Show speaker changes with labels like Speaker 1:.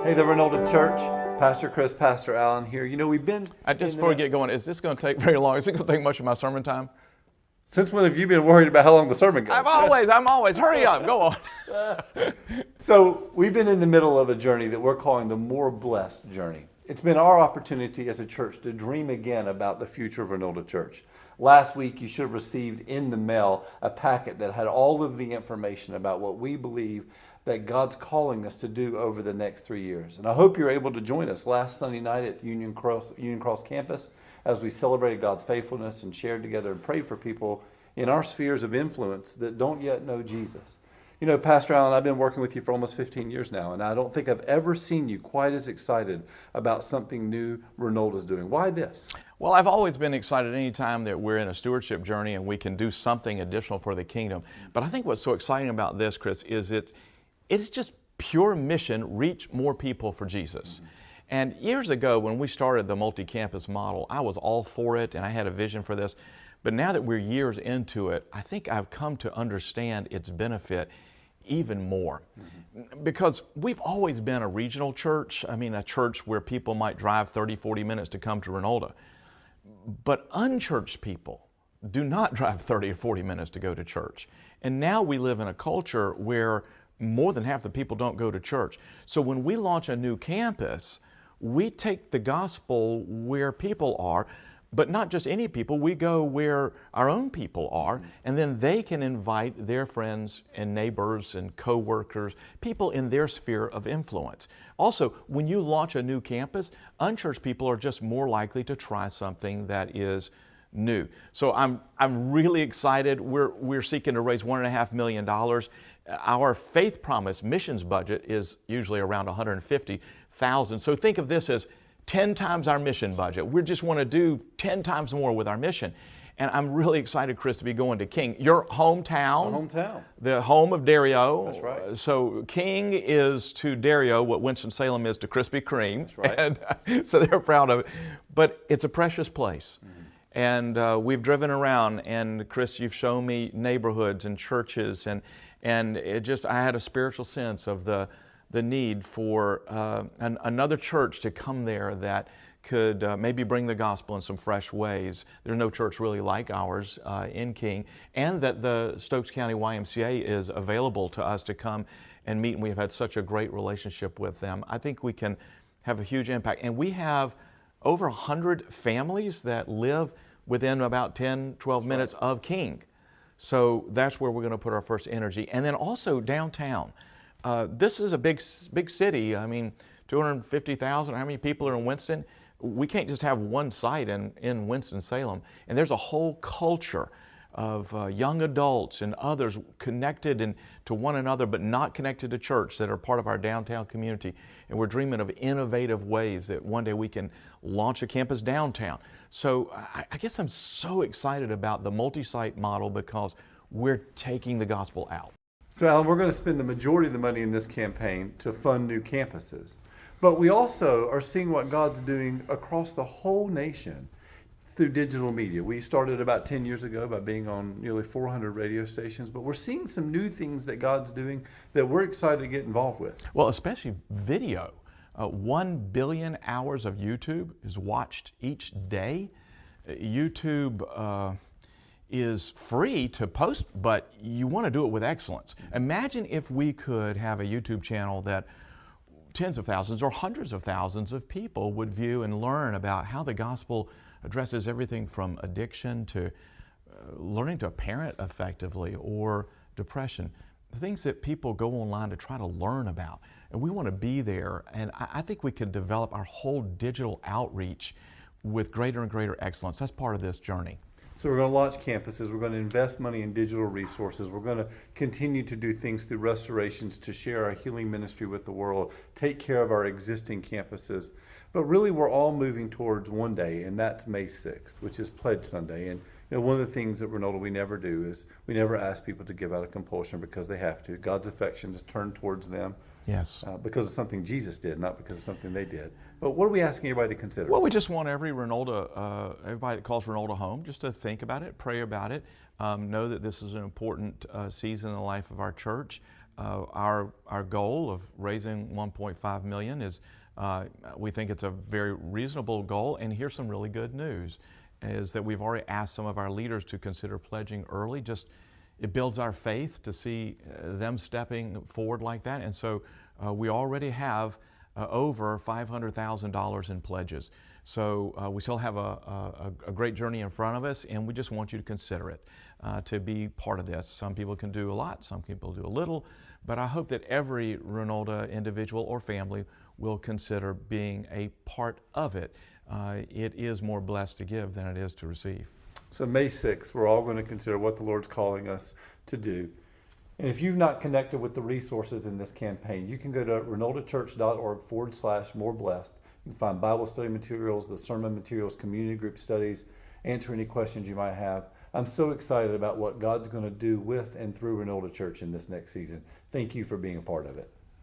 Speaker 1: Hey, the Reynolda Church, Pastor Chris, Pastor Alan here. You know, we've been...
Speaker 2: Just before we get going, is this going to take very long? Is it going to take much of my sermon time?
Speaker 1: Since when have you been worried about how long the sermon goes?
Speaker 2: I'm always, hurry up, go on.
Speaker 1: So, we've been in the middle of a journey that we're calling the More Blessed Journey. It's been our opportunity as a church to dream again about the future of Reynolda Church. Last week, you should have received in the mail a packet that had all of the information about what we believe that God's calling us to do over the next 3 years. And I hope you're able to join us last Sunday night at Union Cross campus as we celebrated God's faithfulness and shared together and prayed for people in our spheres of influence that don't yet know Jesus. You know, Pastor Allen, I've been working with you for almost 15 years now, and I don't think I've ever seen you quite as excited about something new Reynolda's doing. Why this?
Speaker 2: Well, I've always been excited anytime that we're in a stewardship journey and we can do something additional for the kingdom. But I think what's so exciting about this, Chris, is it's just pure mission, reach more people for Jesus. Mm-hmm. And years ago, when we started the multi-campus model, I was all for it and I had a vision for this. But now that we're years into it, I think I've come to understand its benefit even more. Mm-hmm. Because we've always been a regional church. I mean, a church where people might drive 30, 40 minutes to come to Reynolda. But unchurched people do not drive 30 or 40 minutes to go to church. And now we live in a culture where more than half the people don't go to church. So when we launch a new campus, we take the gospel where people are, but not just any people. We go where our own people are, and then they can invite their friends and neighbors and co-workers, people in their sphere of influence. Also, when you launch a new campus, unchurched people are just more likely to try something that is new. So I'm really excited. We're seeking to raise $1.5 million. Our Faith Promise missions budget is usually around $150,000. So think of this as 10 times our mission budget. We just want to do 10 times more with our mission. And I'm really excited, Chris, to be going to King, your hometown.
Speaker 1: My hometown.
Speaker 2: The home of Dario.
Speaker 1: That's right.
Speaker 2: So King is to Dario what Winston-Salem is to Krispy Kreme.
Speaker 1: That's right.
Speaker 2: And so they're proud of it. But it's a precious place. Mm-hmm. And we've driven around, and Chris, you've shown me neighborhoods and churches, and it just, I had a spiritual sense of the need for another church to come there that could maybe bring the gospel in some fresh ways. There's no church really like ours in King, and that the Stokes County YMCA is available to us to come and meet, and we've had such a great relationship with them. I think we can have a huge impact. And we have over 100 families that live within about 10, 12 minutes of King. So that's where we're going to put our first energy. And then also downtown. This is a big city. I mean, 250,000. How many people are in Winston? We can't just have one site in Winston-Salem. And there's a whole culture of young adults and others connected to one another, but not connected to church, that are part of our downtown community. And we're dreaming of innovative ways that one day we can launch a campus downtown. So I guess I'm so excited about the multi-site model because we're taking the gospel out.
Speaker 1: So, Alan, we're going to spend the majority of the money in this campaign to fund new campuses. But we also are seeing what God's doing across the whole nation through digital media. We started about 10 years ago by being on nearly 400 radio stations, but we're seeing some new things that God's doing that we're excited to get involved with.
Speaker 2: Well, especially video. 1 billion hours of YouTube is watched each day. YouTube is free to post, but you want to do it with excellence. Imagine if we could have a YouTube channel that tens of thousands or hundreds of thousands of people would view and learn about how the gospel addresses everything from addiction to learning to parent effectively, or depression, the things that people go online to try to learn about. And we want to be there, and I think we can develop our whole digital outreach with greater and greater excellence. That's part of this journey.
Speaker 1: So we're going to launch campuses, we're going to invest money in digital resources, we're going to continue to do things through restorations to share our healing ministry with the world, take care of our existing campuses. But really we're all moving towards one day, and that's May 6th, which is Pledge Sunday. And you know, one of the things at Reynolda we never do is we never ask people to give out of compulsion because they have to. God's affection is turned towards them.
Speaker 2: Yes.
Speaker 1: Because of something Jesus did, not because of something they did. But what are we asking everybody to consider?
Speaker 2: Well, we just want everybody that calls Reynolda home, just to think about it, pray about it, know that this is an important season in the life of our church. Our goal of raising 1.5 million is, we think it's a very reasonable goal. And here's some really good news, is that we've already asked some of our leaders to consider pledging early. Just it builds our faith to see them stepping forward like that. And so we already have over $500,000 in pledges. So we still have a great journey in front of us, and we just want you to consider it, to be part of this. Some people can do a lot, some people do a little, but I hope that every Reynolda individual or family will consider being a part of it. It is more blessed to give than it is to receive.
Speaker 1: So May 6th, we're all going to consider what the Lord's calling us to do. And if you've not connected with the resources in this campaign, you can go to reynoldachurch.org/moreblessed. You can find Bible study materials, the sermon materials, community group studies, answer any questions you might have. I'm so excited about what God's going to do with and through Reynolda Church in this next season. Thank you for being a part of it.